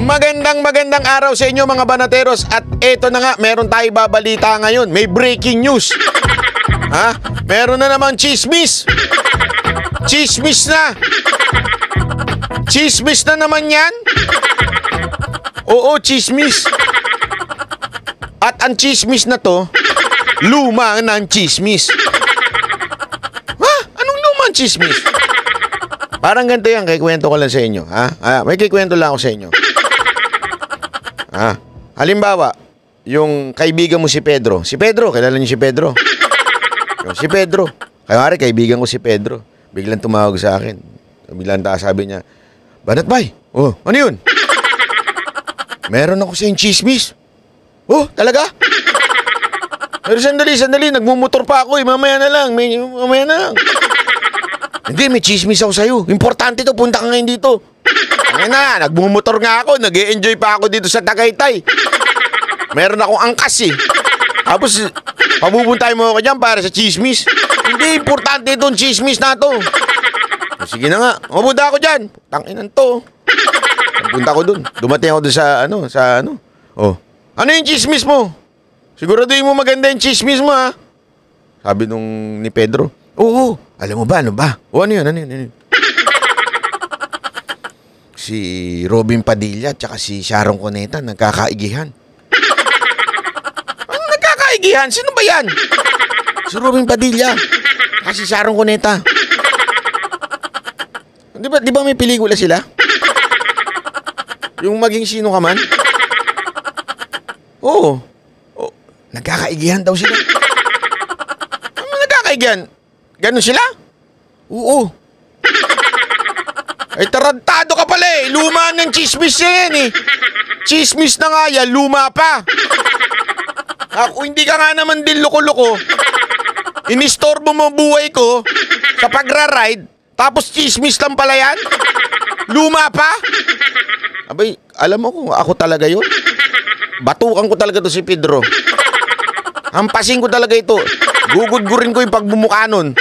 Magandang araw sa inyo mga banateros. At eto na nga, meron tayo babalita ngayon. May breaking news. Ha? Meron na namang chismis. Chismis na. Chismis na naman yan. Oo, chismis. At ang chismis na to, luma ng chismis. Ha? Anong lumang chismis? Parang ganito yan, kikwento ko lang sa inyo. Ha? May kikwento lang ako sa inyo. Halimbawa, yung kaibigan mo si Pedro. Si Pedro, kilala niyo si Pedro? Si Pedro. Kaya kaibigan ko si Pedro. Biglang tumawag sa akin. Biglang sabi niya, Banat Bay, oh, ano yun? Meron ako sa yung chismis. Oh, talaga? Pero sandali, nagmumotor pa ako eh. Mamaya na lang. Hindi, may chismis ako sa'yo. Importante to, punta ka ngayon dito. Ngayon na, nagmumotor nga ako. Nag-e-enjoy pa ako dito sa Tagaytay. Meron akong angkas eh. Tapos, papupuntay mo ako dyan para sa chismis. Hindi, importante itong chismis na to. Sige na nga, mapunta ako dyan. Tanginan to. Punta ko dun. Dumating ako dun sa ano. Oh, ano yung chismis mo? Siguraduhin mo maganda yung chismis mo ha. Sabi nung ni Pedro. Oo, alam mo ba, ano ba? O ano yun? Si Robin Padilla at saka si Sharon Cuneta nagkakaigihan. Ano nagkakaigihan? Sino ba yan? Si Robin Padilla at si Sharon Cuneta. Di ba may pelikula sila? Yung maging sino ka man? Oo. Nagkakaigihan daw sila. Ano nagkakaigihan? Ganon sila? Oo. Ay, tarantado ka pala eh. Luma ng chismis yan eh. Chismis na nga yan, luma pa. Ako, hindi ka nga naman din loko-loko. Inistorbo mo buhay ko sa pagra-ride, tapos chismis lang pala yan? Luma pa? Abay, alam mo kung ako talaga yun? Batukan ko talaga to si Pedro. Hampasin ko talaga ito. Gugudgurin ko yung pagbumuka nun.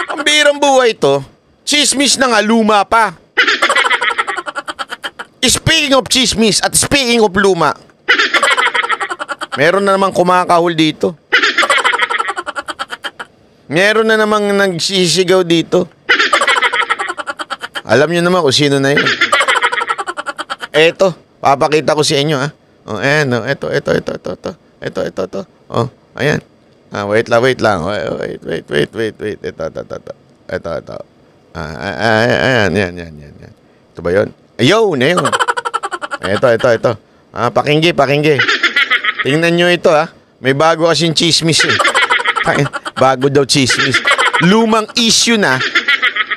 Ang birang buhay ito. Chismis na nga, luma pa. Speaking of chismis at speaking of luma, meron na namang kumakahol dito. Meron na namang nagsisigaw dito. Alam nyo naman kung sino na yun. Eto, papakita ko sa inyo ha. Oh, ayan, oh, ito. Ito. Oh, ayan. Wait lang. Wait. Ito. Ayan. Ito ba yun? Ayun. Ito. Pakinggi. Tingnan nyo ito ha. May bago kasing chismis eh. Bago daw chismis. Lumang issue na.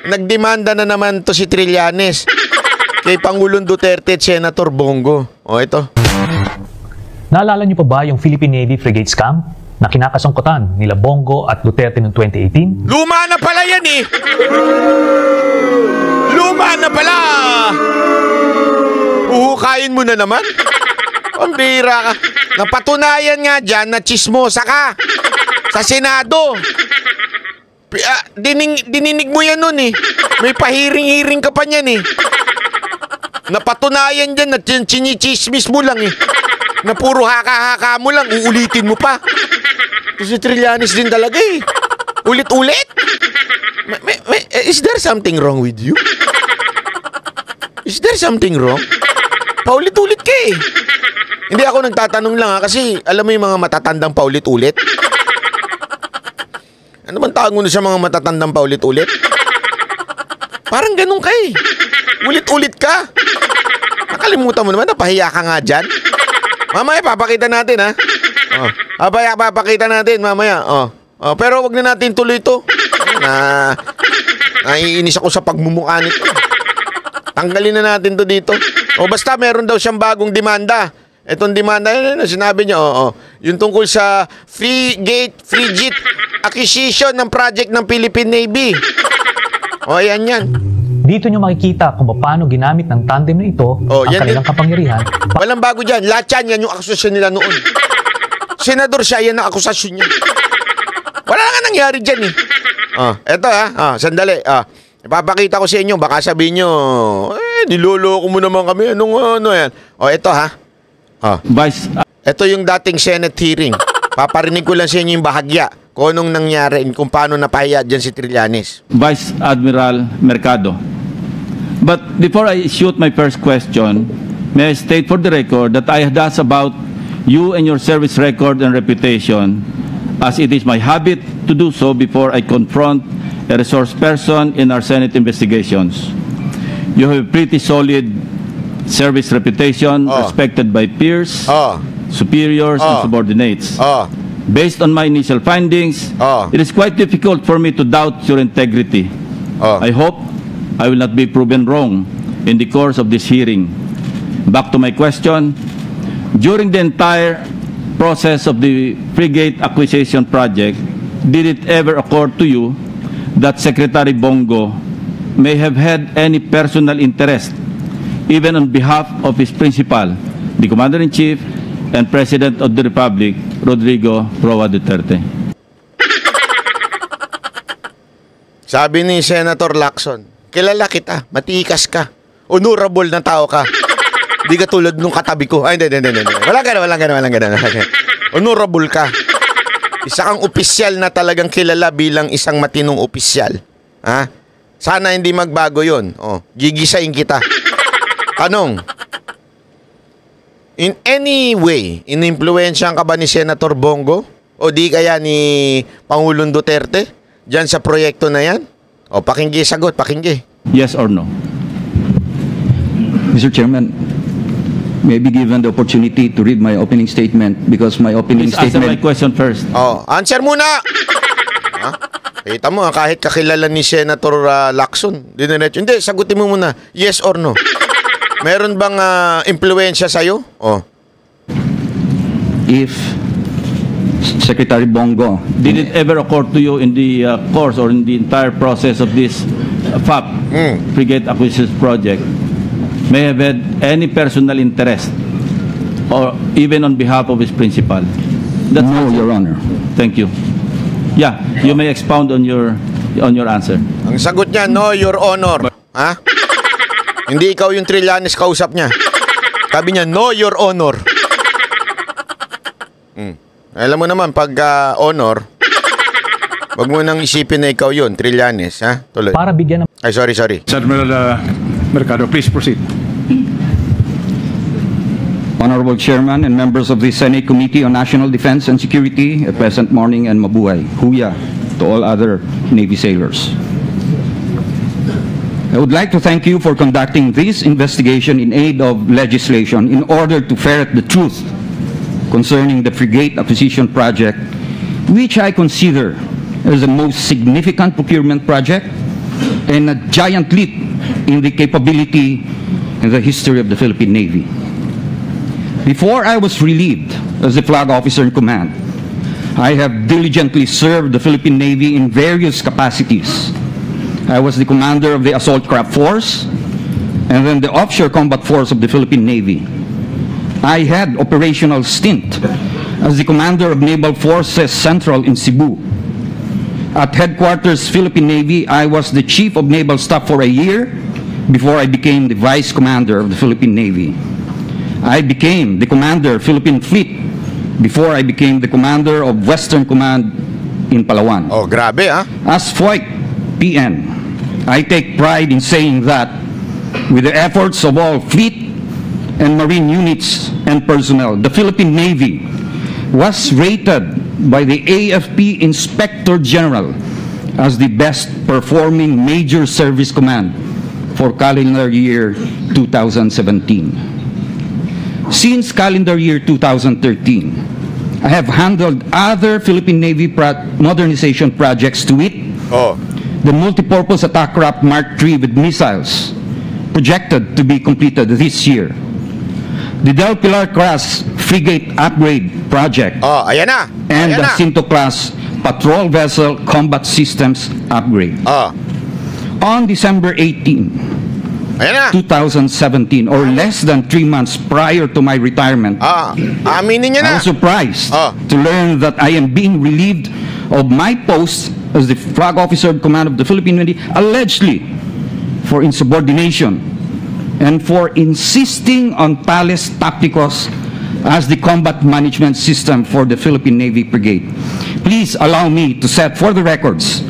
Nagdemanda na naman to si Trillanes kay Pangulong Duterte at Senator Bongo. O ito. Naalala niyo pa ba yung Philippine Navy frigate scam na kinakasangkutan nila Bongo at Duterte noong 2018? Luma na pala yan eh! Luma na pala! Uhukayin mo na naman? Pambira ka. Napatunayan nga dyan na chismosa ka sa Senado. Dininig mo yan nun eh. May pahiring-hiring ka pa niyan eh. Napatunayan dyan na chinichismis mo lang eh. Na puro haka-haka mo lang, uulitin mo pa. Ito si Trillanes din talaga eh. Ulit-ulit. Is there something wrong with you? Is there something wrong? Paulit-ulit ka eh. Hindi ako nagtatanong lang ha, kasi alam mo yung mga matatandang paulit-ulit? Ano bang tawag mo na sa mga matatandang paulit-ulit? Parang ganun ka eh. Ulit-ulit ka. Nakalimutan mo naman, napahiya ka nga dyan. Mamaya papakita natin ha. Papakita natin mamaya. Pero wag na natin tuloy ito. Naiinis ako sa pagmumukha nito. Tanggalin na natin to dito. Basta meron daw siyang bagong demanda. Itong demanda, sinabi niya, yung tungkol sa frigate acquisition ng project ng Philippine Navy. Yan. Dito nyo makikita kung paano ginamit ng tandem na ito ang kanilang kapangyarihan. Walang bago dyan. Lahat yan yung akusasyon nila noon. Senador siya, yan ang akusasyon niya. Wala nga nangyari dyan eh. Eto sandali. Ipapakita ko sa inyo. Baka sabihin nyo, Niloloko mo naman kami. Anong ano yan? O, ito ha. O, Vice ito yung dating Senate hearing. Paparinig ko lang sa inyo yung bahagya kung anong nangyari kung paano napahiya dyan si Trillanes. Vice Admiral Mercado. But before I shoot my first question, may I state for the record that I had asked about you and your service record and reputation, as it is my habit to do so before I confront a resource person in our Senate investigations. You have a pretty solid service reputation, respected by peers, superiors, and subordinates. Based on my initial findings, it is quite difficult for me to doubt your integrity. I hope I will not be proven wrong in the course of this hearing. Back to my question. During the entire process of the frigate acquisition project, did it ever occur to you that Secretary Bongo may have had any personal interest, even on behalf of his principal, the Commander-in-Chief and President of the Republic, Rodrigo Roa Duterte? Sabi ni Senator Lacson, kilala kita, matikas ka, honorable na tao ka. Di ka tulad nung katabi ko. Ay, hindi. Walang gana. Honorable ka. Isa kang opisyal na talagang kilala bilang isang matinong opisyal. Ha? Sana hindi magbago yun. Gigisain kita. Tanong, in any way, inimpluwensyahan ka ba ni Senator Bongo? O di kaya ni Pangulong Duterte? Diyan sa proyekto na yan? Pakinggi, sagot, pakinggi. Yes or no? Mr. Chairman, may I be given the opportunity to read my opening statement because my opening Please answer my statement... question first. Answer muna! Ha? Kita mo, kahit kakilala ni Senator Lacson, diniretso. Hindi, sagutin mo muna. Yes or no? Meron bang impluwensya sa'yo? If Secretary Bongo... Did it ever occur to you in the course or in the entire process of this FAP, Frigate Acquisition Project, may have had any personal interest or even on behalf of his principal? No, Your Honor. Thank you. Yeah, you may expound on your answer. Ang sagot niya, no, Your Honor. Ha? Hindi ikaw yung Trillanes kausap niya. Sabi niya, no, Your Honor. Alam mo naman, pag honor, wag mo nang isipin na ikaw yun, Trillanes, ha? Tuloy. Para bigyan ng... Ay, sorry. Admiral Mercado, please proceed. Honorable Chairman and members of the Senate Committee on National Defense and Security, a pleasant morning and mabuhay. Huya to all other Navy sailors. I would like to thank you for conducting this investigation in aid of legislation in order to ferret the truth concerning the frigate acquisition project, which I consider as the most significant procurement project and a giant leap in the capability and the history of the Philippine Navy. Before I was relieved as the flag officer in command, I have diligently served the Philippine Navy in various capacities. I was the commander of the Assault Craft Force and then the Offshore Combat Force of the Philippine Navy. I had operational stint as the commander of Naval Forces Central in Cebu. At Headquarters Philippine Navy, I was the Chief of Naval Staff for a year before I became the Vice Commander of the Philippine Navy. I became the Commander of Philippine Fleet before I became the Commander of Western Command in Palawan. Grabe, ha? As FOIC PN, I take pride in saying that with the efforts of all fleet and marine units and personnel, the Philippine Navy was rated by the AFP Inspector General as the best performing major service command for calendar year 2017. Since calendar year 2013, I have handled other Philippine Navy modernization projects, to wit, the multipurpose attack craft Mark III with missiles, projected to be completed this year. The Del Pilar class frigate upgrade project. Ayan na. And the Cinto class patrol vessel combat systems upgrade. On December 18, 2017, or less than 3 months prior to my retirement, aminin niya na. I was surprised to learn that I am being relieved of my post as the flag officer in command of the Philippine Navy, allegedly for insubordination and for insisting on Thales Tacticos as the combat management system for the Philippine Navy Brigade. Please allow me to set for the records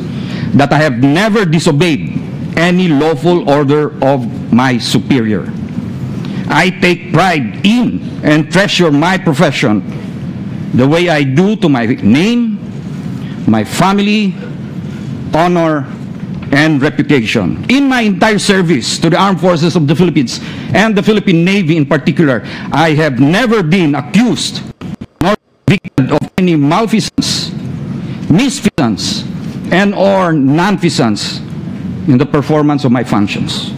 that I have never disobeyed any lawful order of my superior. I take pride in and treasure my profession the way I do to my name, my family, honor, and reputation. In my entire service to the Armed Forces of the Philippines and the Philippine Navy in particular, I have never been accused nor convicted of any malfeasance, misfeasance, and or nonfeasance in the performance of my functions.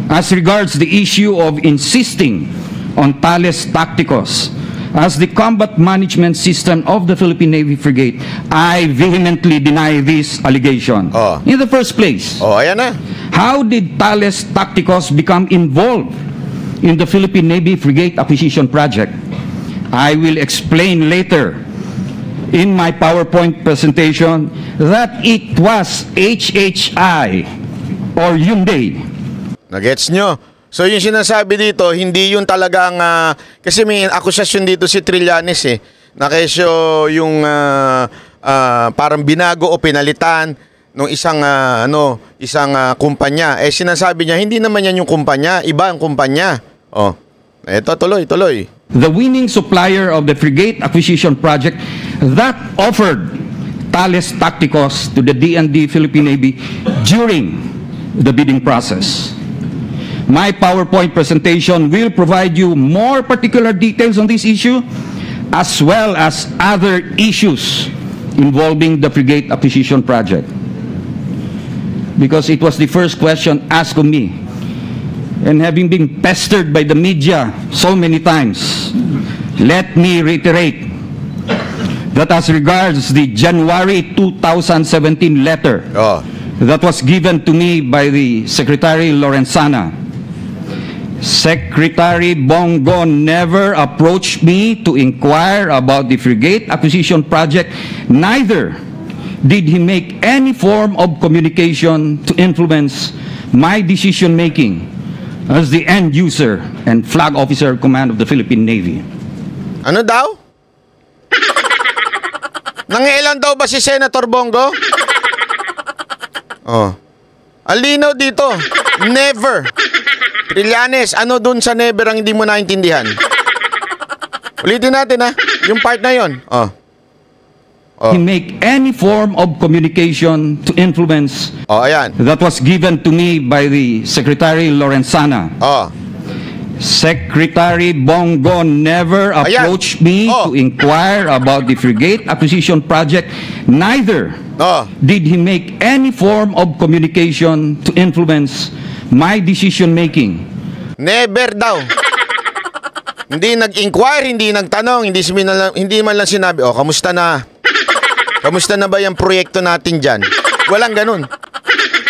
As regards the issue of insisting on Thales Tacticos as the combat management system of the Philippine Navy Frigate, I vehemently deny this allegation. Oh. In the first place, Ayan na. how did Thales Tacticos become involved in the Philippine Navy Frigate acquisition project? I will explain later in my PowerPoint presentation that it was HHI or Hyundai. Nagets nyo? So yung sinasabi dito, hindi yun talagang, kasi may akusasyon dito si Trillanes na kesyo yung parang binago o pinalitan ng isang kumpanya. Sinasabi niya, hindi naman yan yung kumpanya, iba ang kumpanya. Eto, tuloy. The winning supplier of the frigate acquisition project that offered Thales Tacticos to the DND Philippine Navy during the bidding process. My PowerPoint presentation will provide you more particular details on this issue, as well as other issues involving the frigate acquisition project. Because it was the first question asked of me, and having been pestered by the media so many times, let me reiterate that as regards the January 2017 letter that was given to me by the Secretary Lorenzana, Secretary Bongo never approached me to inquire about the frigate acquisition project. Neither did he make any form of communication to influence my decision-making as the end user and flag officer command of the Philippine Navy. Ano daw? Nangiilan daw ba si Senator Bongo? Ang linaw dito. Never. Trillanes, ano dun sa never ang hindi mo naintindihan? Ulitin natin yung part na yon. He make any form of communication to influence ayan. that was given to me by the Secretary Lorenzana. Secretary Bongo never approached me to inquire about the frigate acquisition project. Neither did he make any form of communication to influence my decision-making. Never daw. Hindi nag-inquire, hindi nagtanong, hindi man lang sinabi, kamusta na? Kamusta na ba yung proyekto natin dyan? Walang ganun.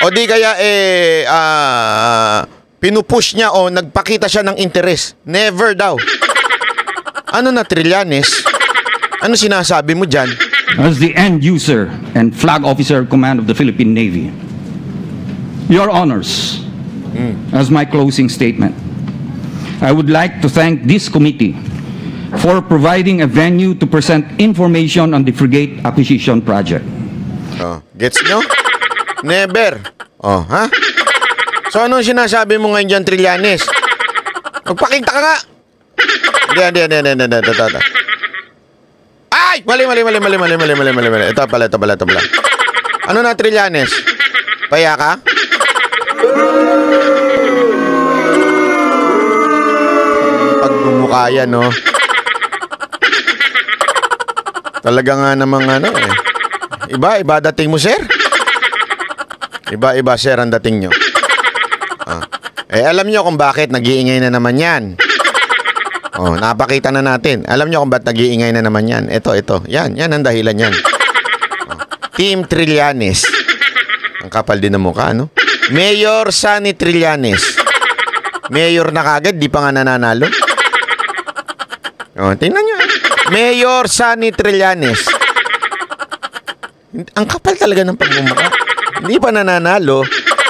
O di kaya, pinupush niya o nagpakita siya ng interes. Never daw. Ano na, Trillanes? Ano sinasabi mo dyan? As the end user and flag officer command of the Philippine Navy, Your Honors, as my closing statement, I would like to thank this committee for providing a venue to present information on the frigate acquisition project. Gets nyo? Never. So anong sinasabi mo ngayon dyan, Trillanes? Magpakita ka nga. Hindi. Ay! Mali. Ito pala. Ano na, Trillanes? Paya ka? Pagbumukha yan, no? Talaga nga namang Iba dating mo, sir. Iba, sir, ang dating nyo. Alam nyo kung bakit nag-iingay na naman yan. Napakita na natin. Alam nyo kung bakit nag-iingay na naman yan. Ito. Yan ang dahilan yan. Team Trillanes. Ang kapal din ng mukha, no? Mayor Sunny Trillanes. Mayor na kagad, di pa nga nananalo. Tingnan nyo. Mayor Sunny Trillanes. Ang kapal talaga ng pagmumukha. Hindi pa nananalo.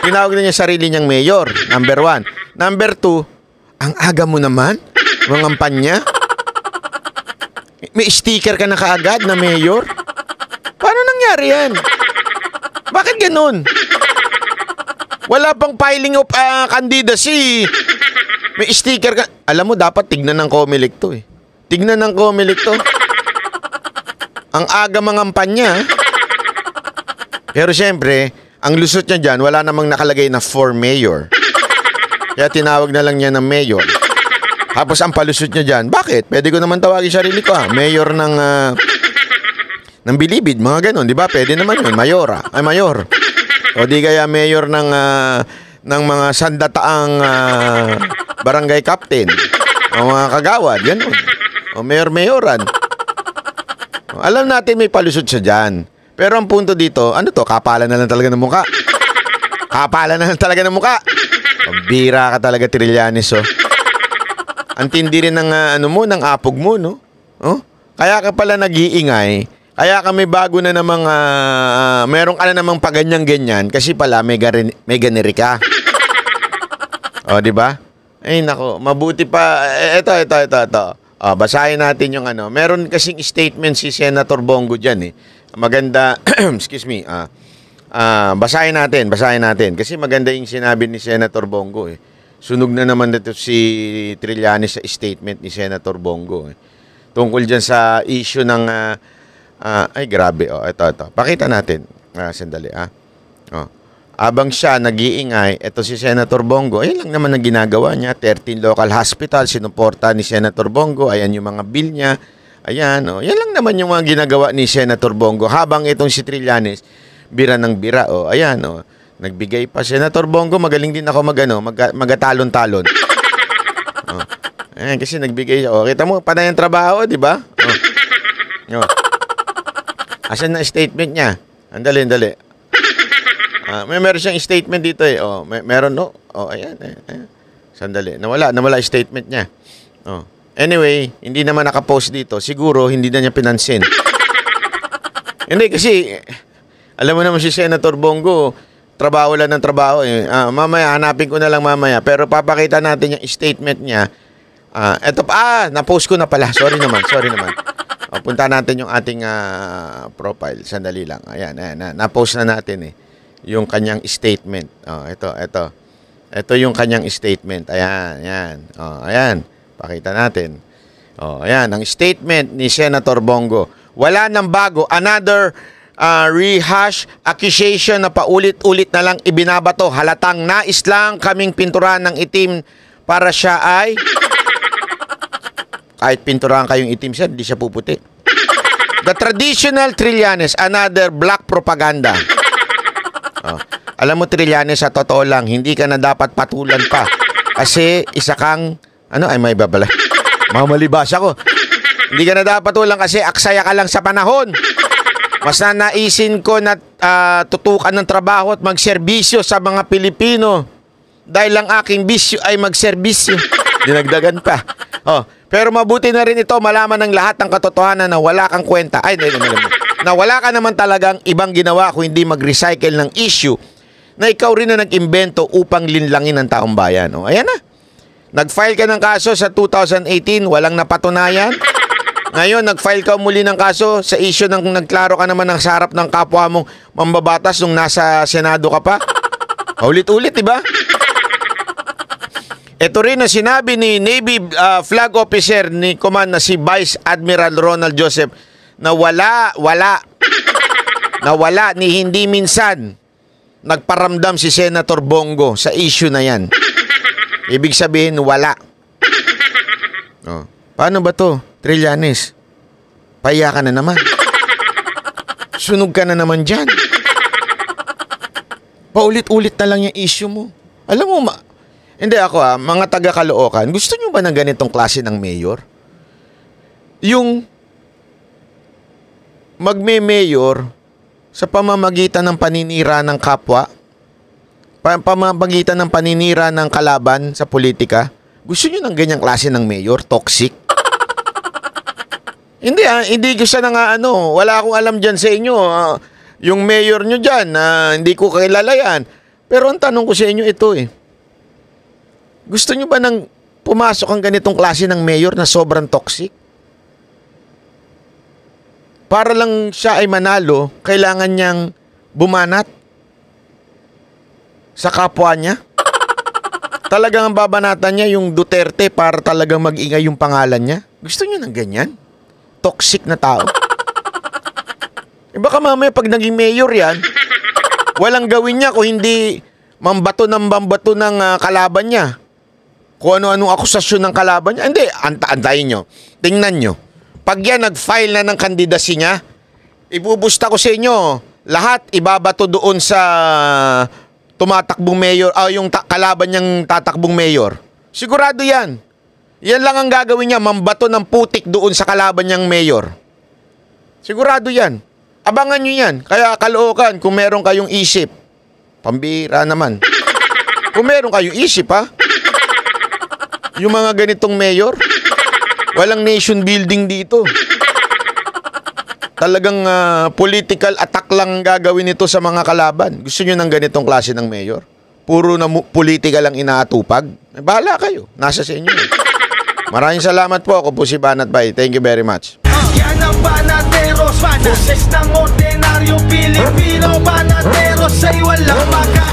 Tinawag na niya sarili niyang mayor. Number 1. Number 2, ang aga mo naman, mangampanya. May sticker ka na kaagad na mayor? Paano nangyari yan? Bakit ganun? Wala pang filing of candidacy. May sticker ka. Alam mo, dapat tignan ng Comelec to eh. Tignan ng Comelec to. Ang aga mangampanya. Pero syempre, ang lusot niya dyan, wala namang nakalagay na for mayor. Kaya tinawag na lang niya ng mayor. Tapos ang palusot niya dyan, bakit? Pwede ko naman tawagin sarili ko mayor ng Bilibid, mga ganon, di ba? Pwede naman yun, mayora, ay mayor. O di kaya mayor ng mga sandataang barangay captain. O mga kagawad, ganon. O mayor-mayoran. Alam natin may palusot siya dyan. Pero ang punto dito, ano to? Kapalan na lang talaga ng muka. Kapalan na lang talaga ng muka. Bira ka talaga, Trillanes, oh. Ang tindi rin ng, ng apog mo, no? Oh? Kaya ka pala nag-iingay. Kaya ka may bago na namang, meron ka na namang paganyan-ganyan kasi pala may ganiri ka. O, di ba? Ay, nako. Mabuti pa. Ito. Basahin natin yung Meron kasing statement si Senator Bongo dyan, eh. Maganda, excuse me, basahin natin. Kasi maganda yung sinabi ni Senator Bongo, eh. Sunog na naman dito si Trillanes sa statement ni Senator Bongo, eh. Tungkol dyan sa issue ng, ay grabe, ito. Pakita natin. Sandali, Abang siya nag-iingay, ito si Senator Bongo, lang naman ang ginagawa niya, 13 local hospital, sinuporta ni Senator Bongo, ayan yung mga bill niya, ayan, yan lang naman yung mga ginagawa ni Senator Bongo, habang itong si Trillanes, bira ng bira, ayan, nagbigay pa. Senator Bongo, magaling din ako magatalon-talon. Ayan, kasi nagbigay siya. Kita mo, panay ang trabaho, di ba? Asan na statement niya? Andali. Meron siyang statement dito, eh. Meron, no? Ayan. Sandali. Nawala statement niya. Anyway, hindi naman nakapost dito. Siguro, hindi na niya pinansin. Hindi, kasi, alam mo naman si Senator Bongo, trabaho lang ng trabaho. Mamaya, hanapin ko na lang mamaya. Pero papakita natin yung statement niya. Eto pa, na-post ko na pala. Sorry naman. Punta natin yung ating profile. Sandali lang. Ayan. Na-post na natin, eh. Yung kanyang statement. Ito yung kanyang statement. Ayan. Ayan. Pakita natin. Ayan. Ang statement ni Senator Bongo. Wala nang bago. Another rehash accusation na paulit-ulit na lang ibinabato. Halatang nais lang kaming pinturan ng itim para siya ay kahit pinturan kayong itim siya, hindi siya puputi. The traditional Trillanes, another black propaganda. Alam mo, Trillanes, sa totoo lang, hindi ka na dapat patulan pa. Kasi isa kang, may babala. Mamalibas ako. Hindi ka na dapat patulan kasi aksaya ka lang sa panahon. Mas nanaisin ko na tutukan ng trabaho at magserbisyo sa mga Pilipino. Dahil ang aking bisyo ay magserbisyo. Dinagdagan pa. Pero mabuti na rin ito, malaman ng lahat ng katotohanan na wala kang kwenta. Na wala ka naman talagang ibang ginawa kung hindi mag-recycle ng issue na ikaw rin na nag-imbento upang linlangin ng taong bayan. Ayan na. Nag-file ka ng kaso sa 2018, walang napatunayan. Ngayon, nag-file ka muli ng kaso sa issue ng nagklaro ka naman ng sarap ng kapwa mong mambabatas nung nasa Senado ka pa. Ulit-ulit, diba? Ito rin na sinabi ni Navy Flag Officer ni Command na si Vice Admiral Ronald Joseph na wala ni hindi minsan nagparamdam si Senator Bongo sa issue na yan. Ibig sabihin, wala. Paano ba to, Trillanes? Pahiya ka na naman. Sunog ka na naman dyan. Paulit-ulit na lang yung issue mo. Alam mo, hindi ako mga taga-Caloocan, gusto nyo ba ng ganitong klase ng mayor? Yung magme-mayor sa pamamagitan ng paninira ng kapwa, pamamagitan ng paninira ng kalaban sa politika. Gusto nyo ng ganyang klase ng mayor? Toxic? Hindi ko siya wala akong alam dyan sa inyo. Yung mayor nyo dyan, hindi ko kilala yan. Pero ang tanong ko sa inyo ito Gusto nyo ba nang pumasok ang ganitong klase ng mayor na sobrang toxic? Para lang siya ay manalo, kailangan niyang bumanat sa kapwa niya? Talagang ang babanatan niya yung Duterte para talagang mag-ingay yung pangalan niya? Gusto nyo ng ganyan? Toxic na tao? Baka mamaya pag naging mayor yan, walang gawin niya kung hindi mambato ng kalaban niya. Kung ano-anong akusasyon ng kalaban niya. Hindi, antayin nyo. Tingnan nyo. Pag yan nag-file na ng kandidasi niya, ibubusta ko sa inyo, lahat ibabato doon sa tumatakbong mayor, yung kalaban niyang tatakbong mayor. Sigurado yan. Yan lang ang gagawin niya, mambato ng putik doon sa kalaban niyang mayor. Sigurado yan. Abangan nyo yan. Kaya kalookan kung meron kayong isip. Pambira naman. Kung meron kayong isip, ha? Yung mga ganitong mayor, walang nation building dito. Talagang political attack lang gagawin ito sa mga kalaban. Gusto nyo ng ganitong klase ng mayor? Puro na politika lang inaatupag? Bahala kayo. Nasa sa inyo. Maraming salamat po. Ako po si Banat Bay. Thank you very much. Yan ang Banateros, boses ng ordinaryong Pilipino. Banateros ay walang maka